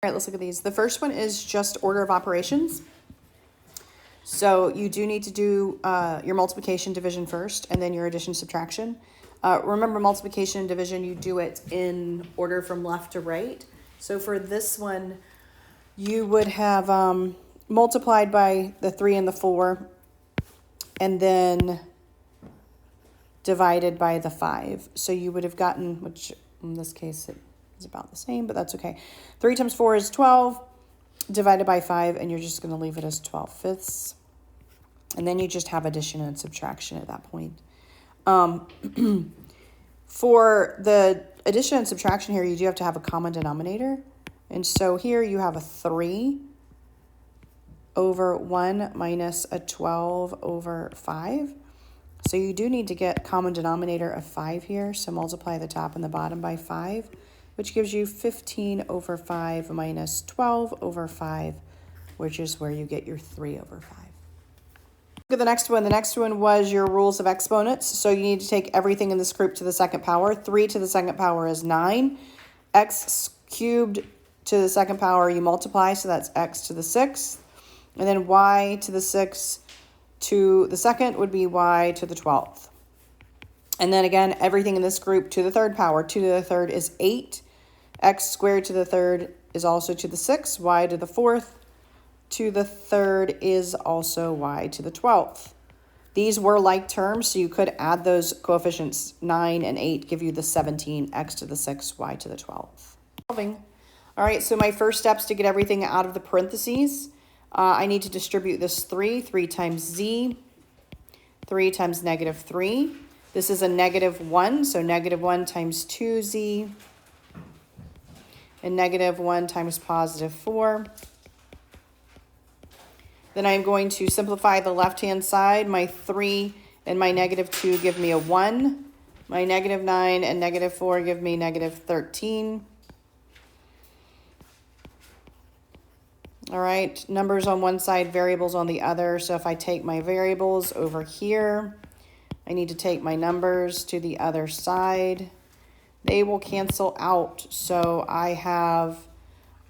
All right, let's look at these. The first one is just order of operations. So you do need to do your multiplication, division first, and then your addition, subtraction. Remember, multiplication and division, you do it in order from left to right. So for this one, you would have multiplied by the 3 and the 4, and then divided by the 5. So you would have gotten, which in this case it is about the same, but that's okay. 3 times 4 is 12, divided by 5, and you're just going to leave it as 12/5. And then you just have addition and subtraction at that point. For the addition and subtraction here, you do have to have a common denominator. And so here you have a 3 over 1 minus a 12 over 5. So you do need to get common denominator of 5 here. So multiply the top and the bottom by 5, which gives you 15 over 5 minus 12 over 5, which is where you get your 3 over 5. Look at the next one. The next one was your rules of exponents. So you need to take everything in this group to the second power. 3 to the second power is 9. X cubed to the second power you multiply, so that's x to the 6th. And then y to the 6th to the second would be y to the 12th. And then again, everything in this group to the third power. 2 to the third is 8. X squared to the third is also to the 6th. Y to the 4th to the third is also y to the 12th. These were like terms, so you could add those coefficients. 9 and 8 give you the 17, x to the 6th, y to the 12th. All right, so my first steps to get everything out of the parentheses. I need to distribute this 3 times z, 3 times negative 3. This is a negative 1, so negative 1 times 2z, and negative 1 times positive 4. Then I'm going to simplify the left-hand side. My 3 and my negative 2 give me a 1. My negative 9 and negative 4 give me negative 13. All right, numbers on one side, variables on the other. So if I take my variables over here, I need to take my numbers to the other side. They will cancel out. So I have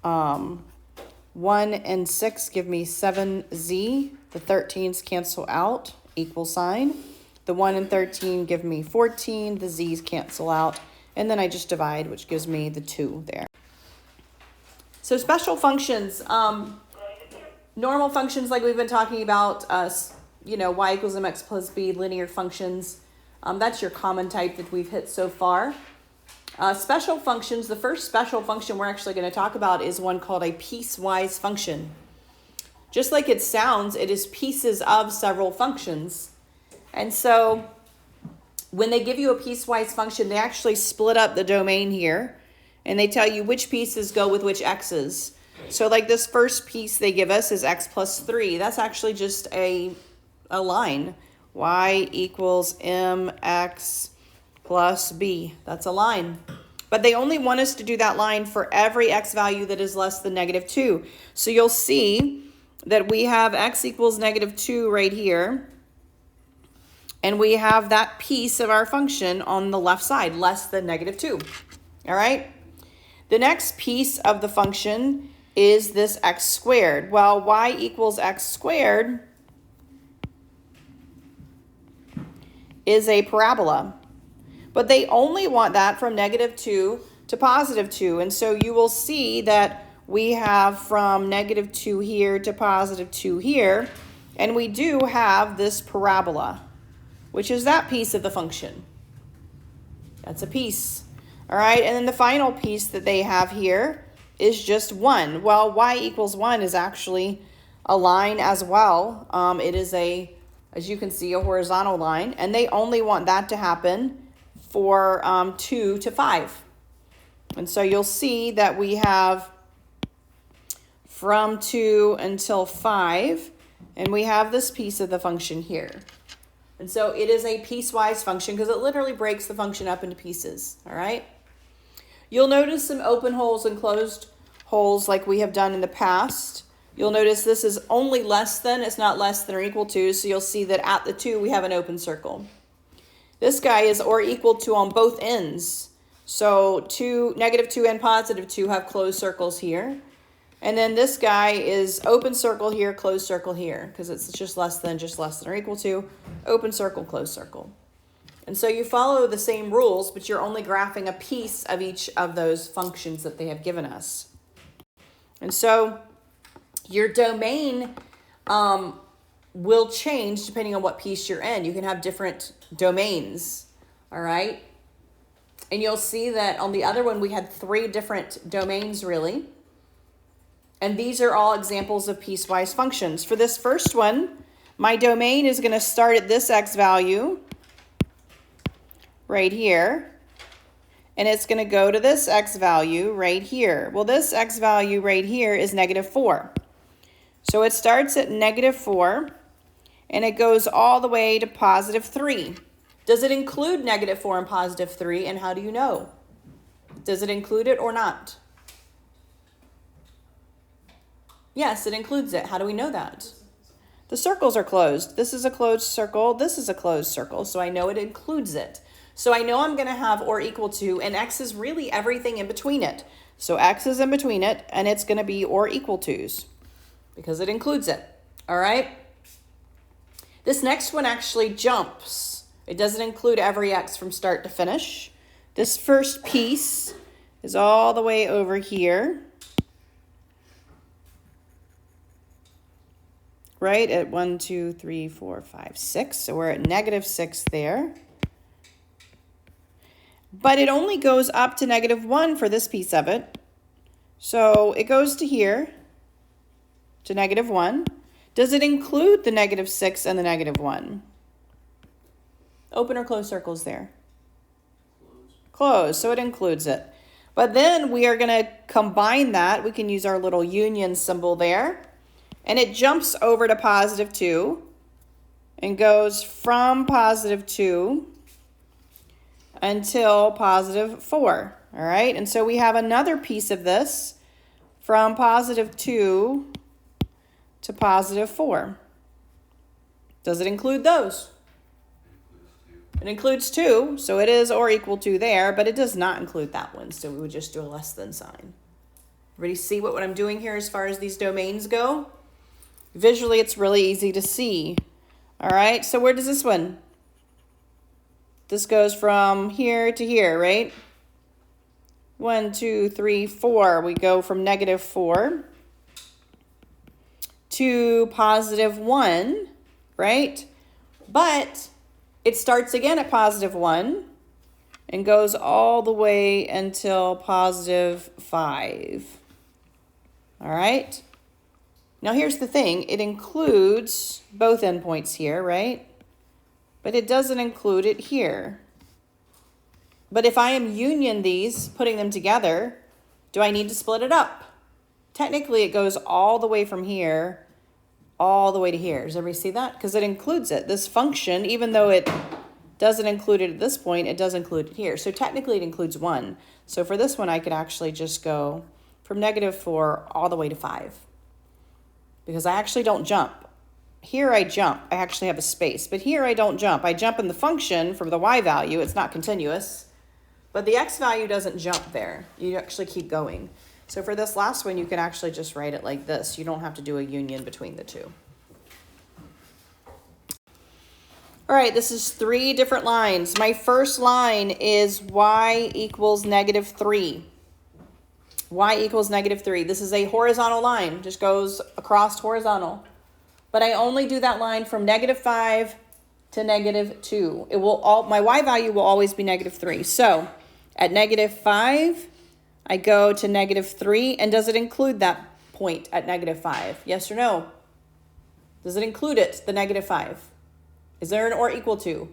1 and 6 give me 7z. The 13s cancel out, equal sign. The 1 and 13 give me 14. The z's cancel out. And then I just divide, which gives me the 2 there. So special functions, normal functions like we've been talking about, y equals mx plus b, linear functions. That's your common type that we've hit so far. Special functions, the first special function we're actually going to talk about is one called a piecewise function. Just like it sounds, it is pieces of several functions. And so when they give you a piecewise function, they actually split up the domain here. And they tell you which pieces go with which x's. So like this first piece they give us is x plus 3. That's actually just a line. Y equals mx plus b. That's a line. But they only want us to do that line for every x value that is less than negative 2. So you'll see that we have x equals negative 2 right here. And we have that piece of our function on the left side, less than negative 2. All right? The next piece of the function is this x squared. Well, y equals x squared is a parabola. But they only want that from negative 2 to positive 2. And so you will see that we have from negative 2 here to positive 2 here. And we do have this parabola, which is that piece of the function. That's a piece. All right, and then the final piece that they have here is just 1. Well, y equals 1 is actually a line as well. It is as you can see, a horizontal line, and they only want that to happen for 2 to 5. And so you'll see that we have from 2 until 5, and we have this piece of the function here. And so it is a piecewise function because it literally breaks the function up into pieces, all right? You'll notice some open holes and closed holes like we have done in the past. You'll notice this is only less than, it's not less than or equal to, so you'll see that at the 2 we have an open circle. This guy is or equal to on both ends. So negative 2 and positive 2 have closed circles here. And then this guy is open circle here, closed circle here, because it's just less than or equal to, open circle, closed circle. And so you follow the same rules, but you're only graphing a piece of each of those functions that they have given us. And so your domain will change depending on what piece you're in. You can have different domains, all right? And you'll see that on the other one, we had 3 different domains, really. And these are all examples of piecewise functions. For this first one, my domain is going to start at this x value right here. And it's going to go to this x value right here. Well, this x value right here is -4. So it starts at -4, and it goes all the way to +3. Does it include -4 and +3, and how do you know? Does it include it or not? Yes, it includes it. How do we know that? The circles are closed. This is a closed circle. This is a closed circle. So I know it includes it. So I know I'm going to have or equal to, and x is really everything in between it. So x is in between it, and it's going to be or equal to's because it includes it. All right? This next one actually jumps. It doesn't include every x from start to finish. This first piece is all the way over here. Right at 1, 2, 3, 4, 5, 6. So we're at -6 there. But it only goes up to -1 for this piece of it. So it goes to here, to -1. Does it include the -6 and the -1? Open or closed circles there? Closed, so it includes it. But then we are going to combine that. We can use our little union symbol there. And it jumps over to +2 and goes from +2 until +4. All right, and so we have another piece of this from +2 to +4. Does it include those? It includes 2, so it is or equal to there, but it does not include that one, so we would just do a less than sign. Everybody see what I'm doing here as far as these domains go? Visually, it's really easy to see. All right, so where does this one? This goes from here to here, right? 1, 2, 3, 4. We go from -4 to +1, right? But it starts again at +1 and goes all the way until +5. All right? Now here's the thing. It includes both endpoints here, right? But it doesn't include it here. But if I am union these, putting them together, do I need to split it up? Technically, it goes all the way from here, all the way to here. Does everybody see that? Because it includes it. This function, even though it doesn't include it at this point, it does include it here. So technically, it includes 1. So for this one, I could actually just go from -4 all the way to 5. Because I actually don't jump. Here I jump. I actually have a space. But here I don't jump. I jump in the function for the y value. It's not continuous. But the x value doesn't jump there. You actually keep going. So for this last one, you can actually just write it like this. You don't have to do a union between the two. All right, this is 3 different lines. My first line is y equals -3. Y equals -3. This is a horizontal line, just goes across horizontal. But I only do that line from -5 to -2. It will my y value will always be -3. So at -5, I go to -3. And does it include that point at -5? Yes or no? Does it include it, the -5? Is there an or equal to?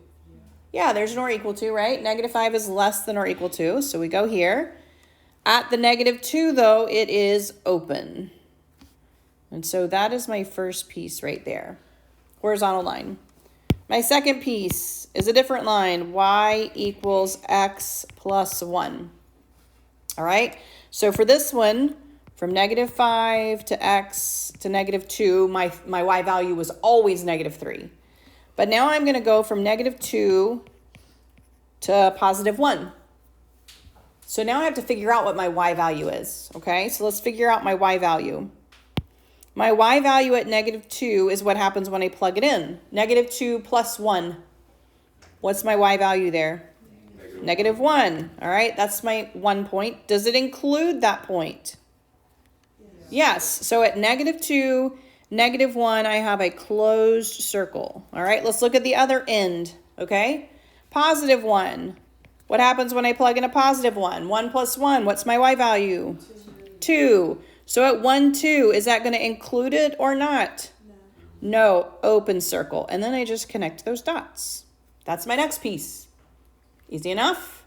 Yeah, there's an or equal to, right? -5 is less than or equal to. So we go here. At the -2, though, it is open. And so that is my first piece right there. Horizontal line. My second piece is a different line. Y equals x plus 1. All right? So for this one, from -5 to x to -2, my y value was always -3. But now I'm going to go from -2 to +1. So now I have to figure out what my y value is, okay? So let's figure out my y value. My y value at -2 is what happens when I plug it in. -2 plus 1. What's my y value there? -1. All right, that's my 1 point. Does it include that point? Yes. So at -2, -1, I have a closed circle. All right, let's look at the other end, okay? +1. What happens when I plug in a +1? 1 plus 1, what's my y value? 2. So at 1, 2, is that going to include it or not? No, open circle. And then I just connect those dots. That's my next piece. Easy enough?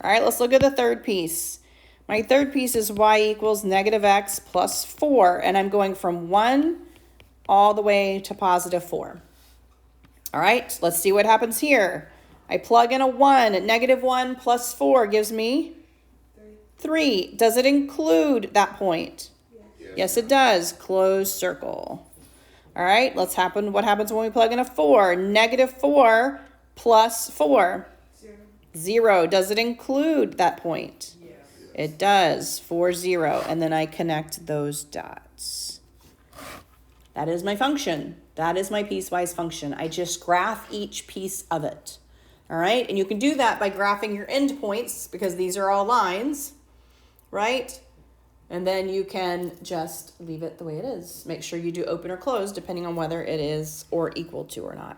All right, let's look at the third piece. My third piece is y equals -x plus 4. And I'm going from 1 all the way to +4. All right, let's see what happens here. I plug in a 1. -1 plus 4 gives me 3. Does it include that point? Yes, it does. Closed circle. All right, what happens when we plug in a 4? -4 plus 4. 0. Does it include that point? Yes. It does. 4, 0. And then I connect those dots. That is my function. That is my piecewise function. I just graph each piece of it. All right, and you can do that by graphing your endpoints because these are all lines, right? And then you can just leave it the way it is. Make sure you do open or close depending on whether it is or equal to or not.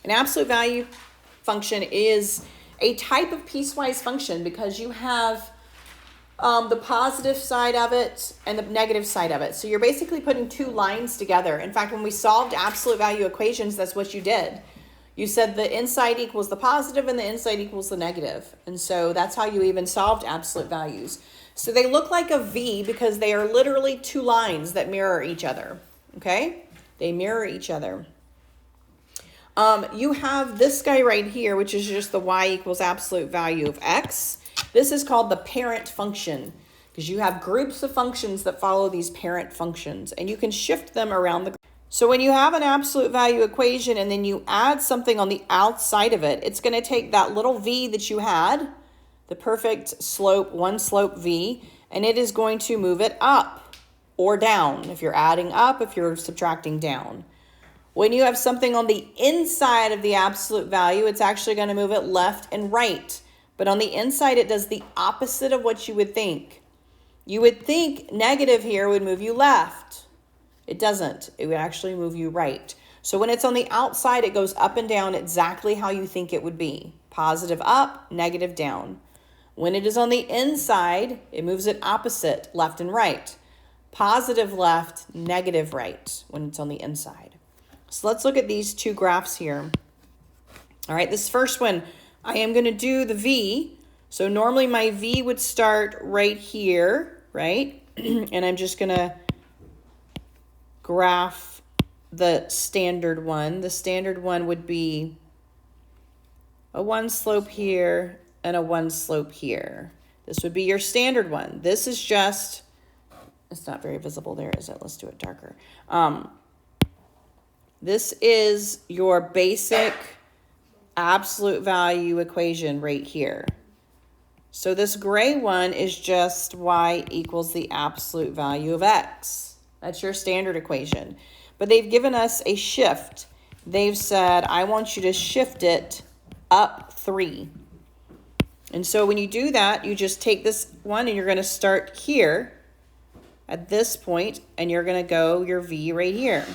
An absolute value function is a type of piecewise function because you have the positive side of it and the negative side of it. So you're basically putting two lines together. In fact, when we solved absolute value equations, that's what you did. You said the inside equals the positive and the inside equals the negative. And so that's how you even solved absolute values. So they look like a V because they are literally two lines that mirror each other. Okay? They mirror each other. You have this guy right here, which is just the y equals absolute value of x. This is called the parent function because you have groups of functions that follow these parent functions and you can shift them around the. So when you have an absolute value equation and then you add something on the outside of it, it's going to take that little v that you had, the perfect slope, one slope v, and it is going to move it up or down. If you're adding up, if you're subtracting down. When you have something on the inside of the absolute value, it's actually going to move it left and right. But on the inside, it does the opposite of what you would think. You would think negative here would move you left. It doesn't. It would actually move you right. So when it's on the outside, it goes up and down exactly how you think it would be. Positive up, negative down. When it is on the inside, it moves it opposite, left and right. Positive left, negative right when it's on the inside. So let's look at these two graphs here. All right, this first one, I am going to do the V. So normally my V would start right here, right? And I'm just going to graph the standard one. The standard one would be a one slope here and a one slope here. This would be your standard one. This is just, it's not very visible there, is it? Let's do it darker. This is your basic absolute value equation right here. So this gray one is just y equals the absolute value of x. That's your standard equation. But they've given us a shift. They've said, I want you to shift it up 3. And so when you do that, you just take this one and you're going to start here at this point, and you're going to go your v right here.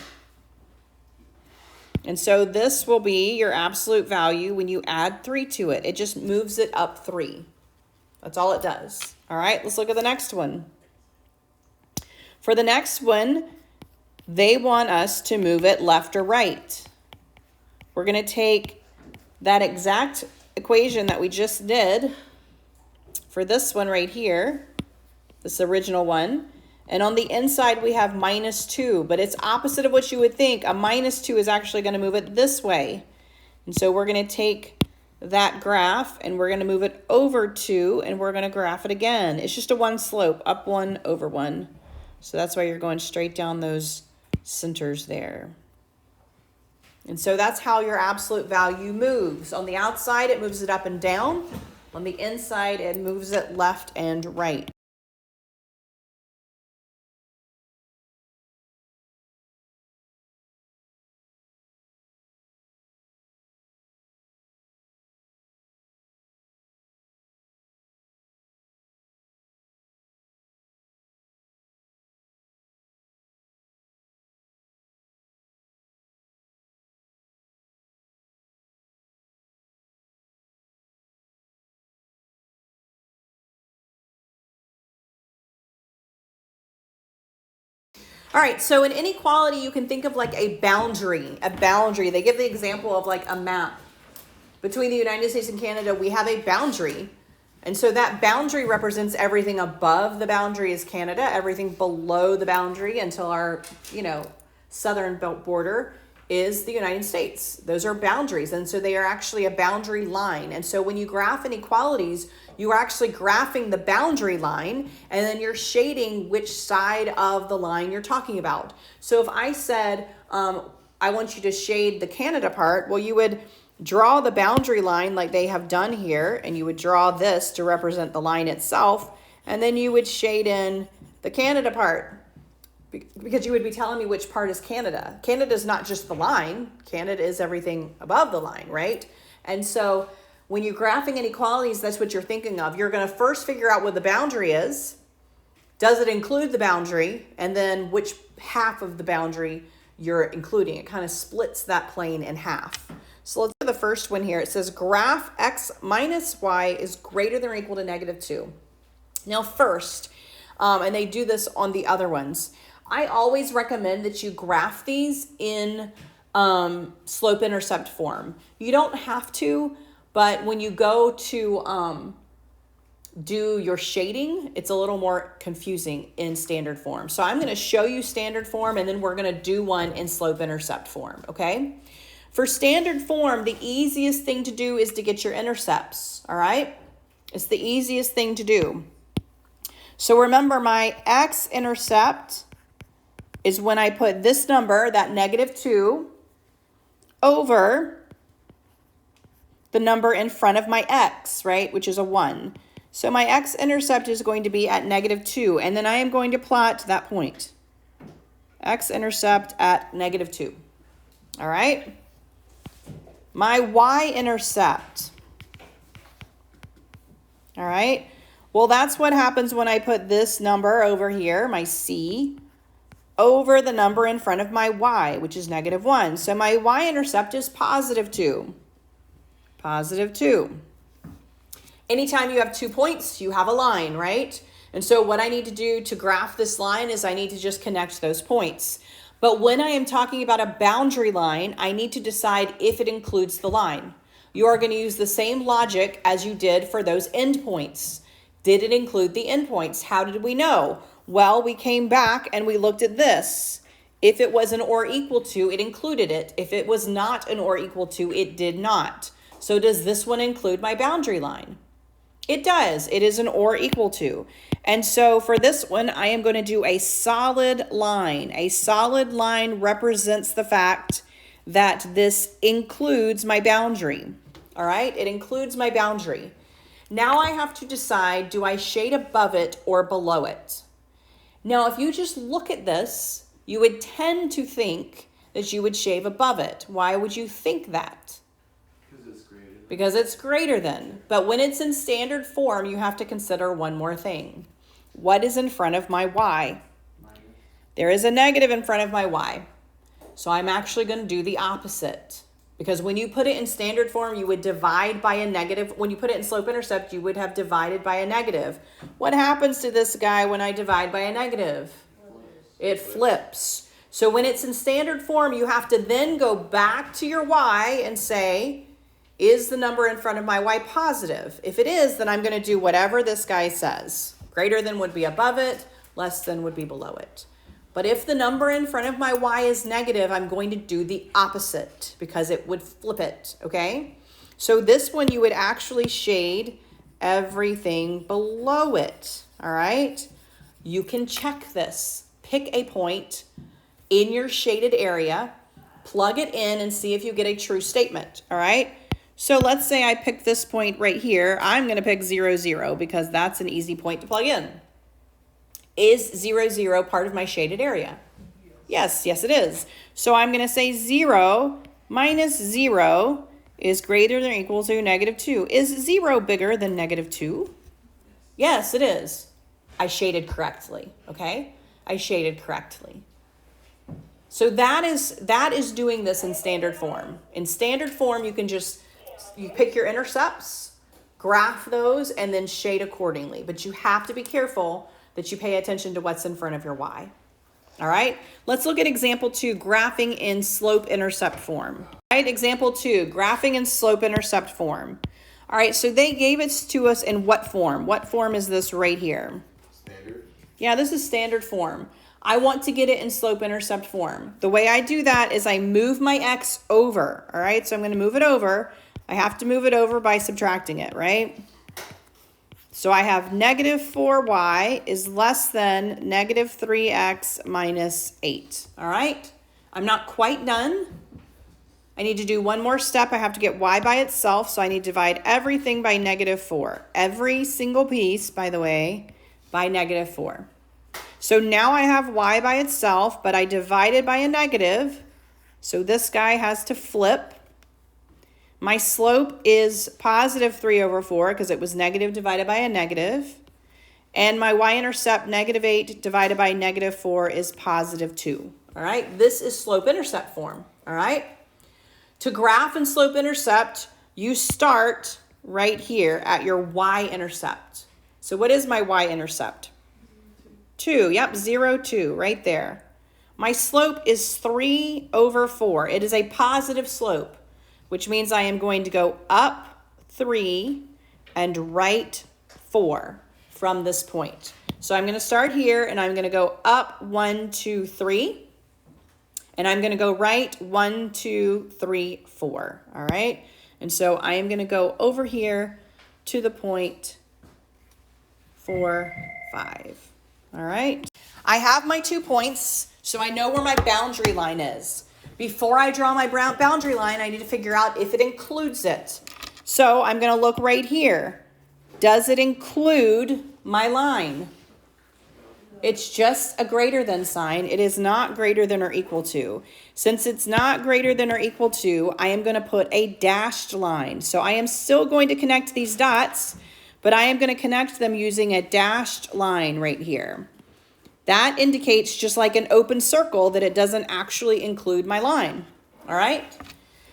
And so this will be your absolute value when you add 3 to it. It just moves it up 3. That's all it does. All right, let's look at the next one. For the next one, they want us to move it left or right. We're going to take that exact equation that we just did for this one right here, this original one, and on the inside we have -2, but it's opposite of what you would think. A -2 is actually going to move it this way. And so we're going to take that graph and we're going to move it over 2 and we're going to graph it again. It's just a one slope, up 1, over 1. So that's why you're going straight down those centers there. And so that's how your absolute value moves. On the outside, it moves it up and down. On the inside, it moves it left and right. All right, so an inequality, you can think of like a boundary. They give the example of like a map. Between the United States and Canada, we have a boundary. And so that boundary represents everything above the boundary is Canada, everything below the boundary until our, southern border is the United States. Those are boundaries. And so they are actually a boundary line. And so when you graph inequalities, you are actually graphing the boundary line and then you're shading which side of the line you're talking about. So if I said, I want you to shade the Canada part, well, you would draw the boundary line like they have done here, and you would draw this to represent the line itself, and then you would shade in the Canada part because you would be telling me which part is Canada. Canada is not just the line. Canada is everything above the line, right? And so when you're graphing inequalities, that's what you're thinking of. You're going to first figure out what the boundary is. Does it include the boundary? And then which half of the boundary you're including. It kind of splits that plane in half. So let's do the first one here. It says graph x minus y is greater than or equal to -2. Now first, and they do this on the other ones, I always recommend that you graph these in slope-intercept form. You don't have to, but when you go to do your shading, it's a little more confusing in standard form. So I'm going to show you standard form, and then we're going to do one in slope-intercept form, okay? For standard form, the easiest thing to do is to get your intercepts, all right? It's the easiest thing to do. So remember, my x-intercept is when I put this number, that -2, over the number in front of my x, right, which is a 1. So my x-intercept is going to be at -2, and then I am going to plot that point. X-intercept at -2, all right? My y-intercept, all right? Well, that's what happens when I put this number over here, my c, over the number in front of my y, which is -1. So my y-intercept is +2. +2. Anytime you have 2 points, you have a line, right? And so what I need to do to graph this line is I need to just connect those points. But when I am talking about a boundary line, I need to decide if it includes the line. You are going to use the same logic as you did for those endpoints. Did it include the endpoints? How did we know? Well, we came back and we looked at this. If it was an or equal to, it included it. If it was not an or equal to, it did not. So does this one include my boundary line? It does. It is an or equal to. And so for this one, I am going to do a solid line. A solid line represents the fact that this includes my boundary. All right? It includes my boundary. Now I have to decide, do I shade above it or below it? Now, if you just look at this, you would tend to think that you would shave above it. Why would you think that? Because it's greater than. But when it's in standard form, you have to consider one more thing. What is in front of my y? There is a negative in front of my y. So I'm actually going to do the opposite. Because when you put it in standard form, you would divide by a negative. When you put it in slope-intercept, you would have divided by a negative. What happens to this guy when I divide by a negative? It flips. So when it's in standard form, you have to then go back to your y and say, is the number in front of my y positive? If it is, then I'm going to do whatever this guy says. Greater than would be above it, less than would be below it. But if the number in front of my y is negative, I'm going to do the opposite because it would flip it, okay? So this one, you would actually shade everything below it, all right? You can check this. Pick a point in your shaded area, plug it in, and see if you get a true statement, all right? So let's say I pick this point right here. I'm going to pick 0, 0 because that's an easy point to plug in. Is 0, 0 part of my shaded area? Yes, yes it is. So I'm going to say 0 minus 0 is greater than or equal to negative 2. Is 0 bigger than negative 2? Yes, it is. I shaded correctly, okay? I shaded correctly. So that is doing this in standard form. In standard form, you can you pick your intercepts, graph those, and then shade accordingly. But you have to be careful that you pay attention to what's in front of your y. All right, let's look at example 2, graphing in slope-intercept form. All right, example 2, graphing in slope-intercept form. All right, so they gave it to us in what form? What form is this right here? Standard. Yeah, this is standard form. I want to get it in slope-intercept form. The way I do that is I move my x over. All right, so I'm going to move it over. I have to move it over by subtracting it, right? So I have negative 4y is less than negative 3x minus 8. All right? I'm not quite done. I need to do one more step. I have to get y by itself, so I need to divide everything by negative 4. Every single piece, by the way, by negative 4. So now I have y by itself, but I divided by a negative, so this guy has to flip. My slope is positive 3 over 4 because it was negative divided by a negative. And my y-intercept, negative 8 divided by negative 4 is positive 2. All right, this is slope-intercept form. All right. To graph and slope-intercept, you start right here at your y-intercept. So what is my y-intercept? 2. Yep, 0, 2, right there. My slope is 3 over 4. It is a positive slope, which means I am going to go up 3 and right 4 from this point. So I'm going to start here and I'm going to go up 1, 2, 3. And I'm going to go right 1, 2, 3, 4. All right. And so I am going to go over here to the point 4, 5. All right. I have my 2 points, so I know where my boundary line is. Before I draw my boundary line, I need to figure out if it includes it. So I'm going to look right here. Does it include my line? It's just a greater than sign. It is not greater than or equal to. Since it's not greater than or equal to, I am going to put a dashed line. So I am still going to connect these dots, but I am going to connect them using a dashed line right here. That indicates, just like an open circle, that it doesn't actually include my line. All right?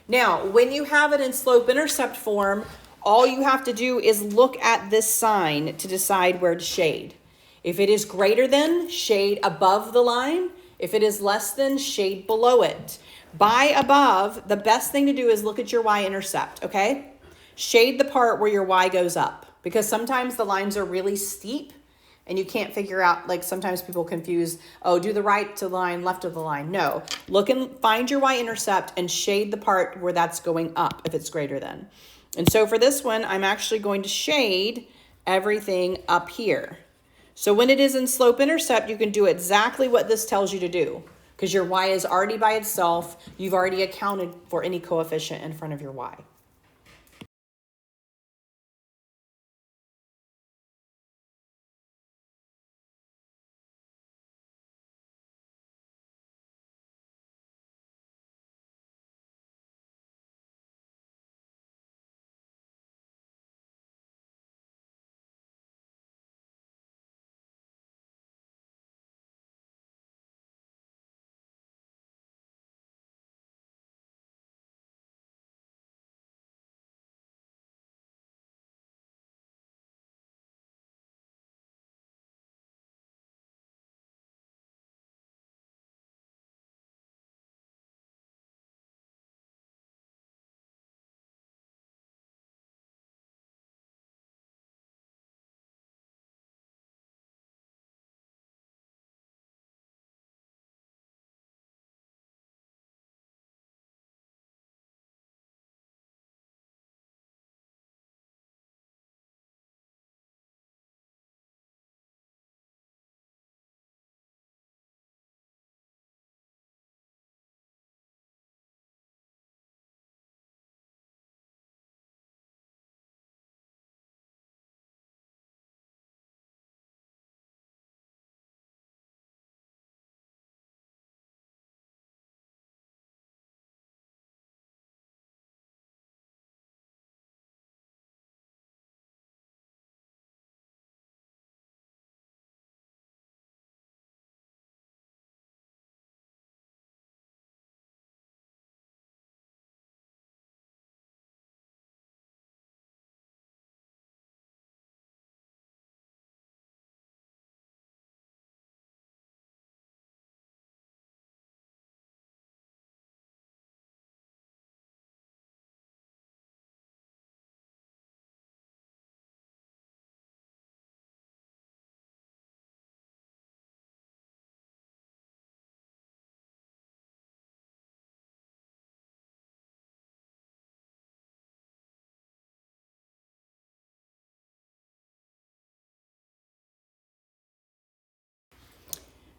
Now, when you have it in slope-intercept form, all you have to do is look at this sign to decide where to shade. If it is greater than, shade above the line. If it is less than, shade below it. By above, the best thing to do is look at your y-intercept, okay? Shade the part where your y goes up, because sometimes the lines are really steep and you can't figure out, like sometimes people confuse, oh, do the right to the line, left of the line. No, look and find your y-intercept and shade the part where that's going up if it's greater than. And so for this one, I'm actually going to shade everything up here. So when it is in slope-intercept, you can do exactly what this tells you to do because your y is already by itself. You've already accounted for any coefficient in front of your y.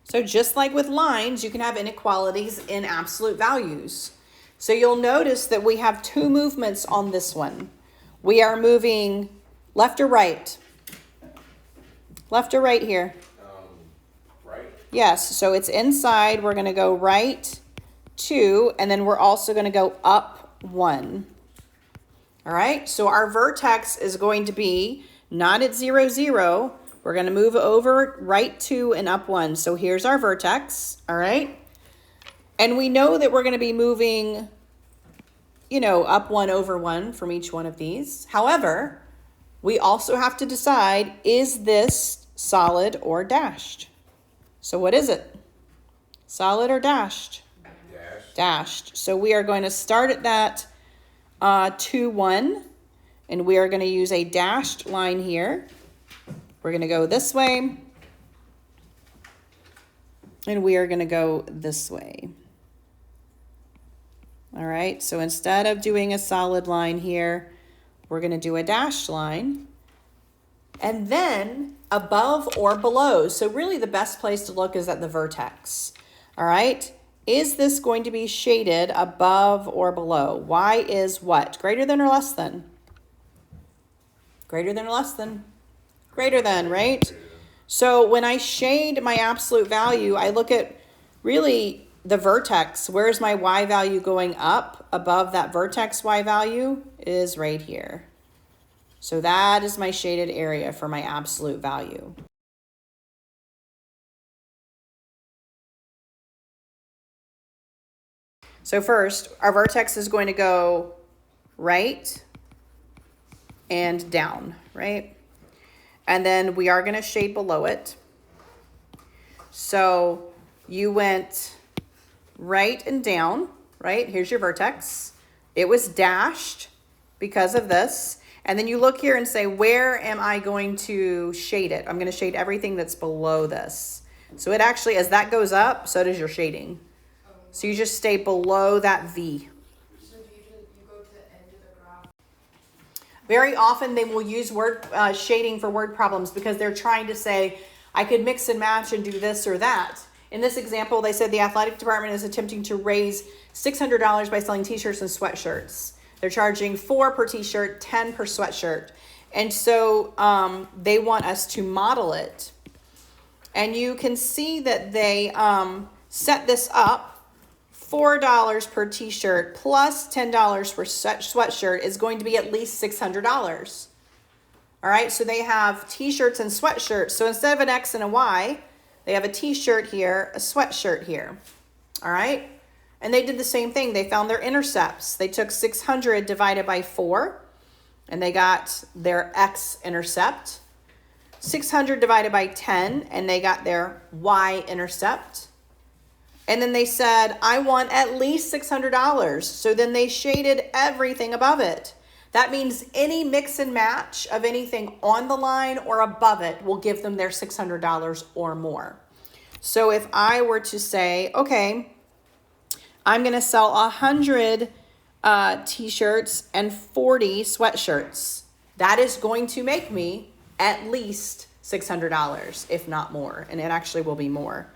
So just like with lines, you can have inequalities in absolute values. So you'll notice that we have two movements on this one. We are moving left or right? Left or right here? Right. Yes, so it's inside. We're going to go right 2, and then we're also going to go up 1. All right, so our vertex is going to be not at 0, 0. We're going to move over right 2 and up 1. So here's our vertex, all right? And we know that we're going to be moving, you know, up 1 over 1 from each one of these. However, we also have to decide, is this solid or dashed? So what is it? Solid or dashed? Dashed. Dashed. So we are going to start at that 2, 1, and we are going to use a dashed line here. We're going to go this way, and we are going to go this way. All right, so instead of doing a solid line here, we're going to do a dashed line. And then above or below. So really the best place to look is at the vertex. All right, is this going to be shaded above or below? Y is what? Greater than or less than? Greater than or less than? Greater than, right? So when I shade my absolute value, I look at really the vertex. Where's my y value going up above that vertex y value? Is right here. So that is my shaded area for my absolute value. So first, our vertex is going to go right and down, right? And then we are going to shade below it. So you went right and down, right? Here's your vertex. It was dashed because of this. And then you look here and say, where am I going to shade it? I'm going to shade everything that's below this. So it actually, as that goes up, so does your shading. So you just stay below that V. So do you go to the end of the graph? Very often they will use word shading for word problems because they're trying to say, I could mix and match and do this or that. In this example, they said the athletic department is attempting to raise $600 by selling t-shirts and sweatshirts. They're charging $4 per t-shirt, $10 per sweatshirt. And so they want us to model it. And you can see that they set this up. $4 per t-shirt plus $10 per sweatshirt is going to be at least $600. All right, so they have t-shirts and sweatshirts. So instead of an X and a Y, they have a t-shirt here, a sweatshirt here. All right, and they did the same thing. They found their intercepts. They took 600 divided by 4, and they got their X-intercept. 600 divided by 10, and they got their Y-intercept. And then they said, I want at least $600. So then they shaded everything above it. That means any mix and match of anything on the line or above it will give them their $600 or more. So if I were to say, okay, I'm going to sell 100 t-shirts and 40 sweatshirts. That is going to make me at least $600, if not more. And it actually will be more.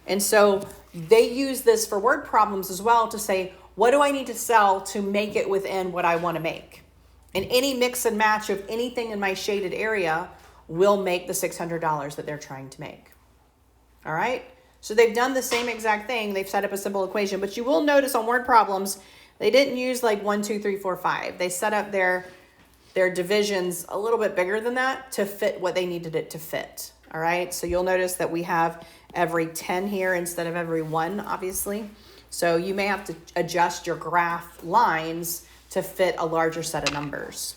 And so they use this for word problems as well to say, what do I need to sell to make it within what I want to make? And any mix and match of anything in my shaded area will make the $600 that they're trying to make. All right. So they've done the same exact thing. They've set up a simple equation, but you will notice on word problems, they didn't use like 1, 2, 3, 4, 5. They set up their divisions a little bit bigger than that to fit what they needed it to fit. All right. So you'll notice that we have every 10 here instead of every 1, obviously. So you may have to adjust your graph lines to fit a larger set of numbers.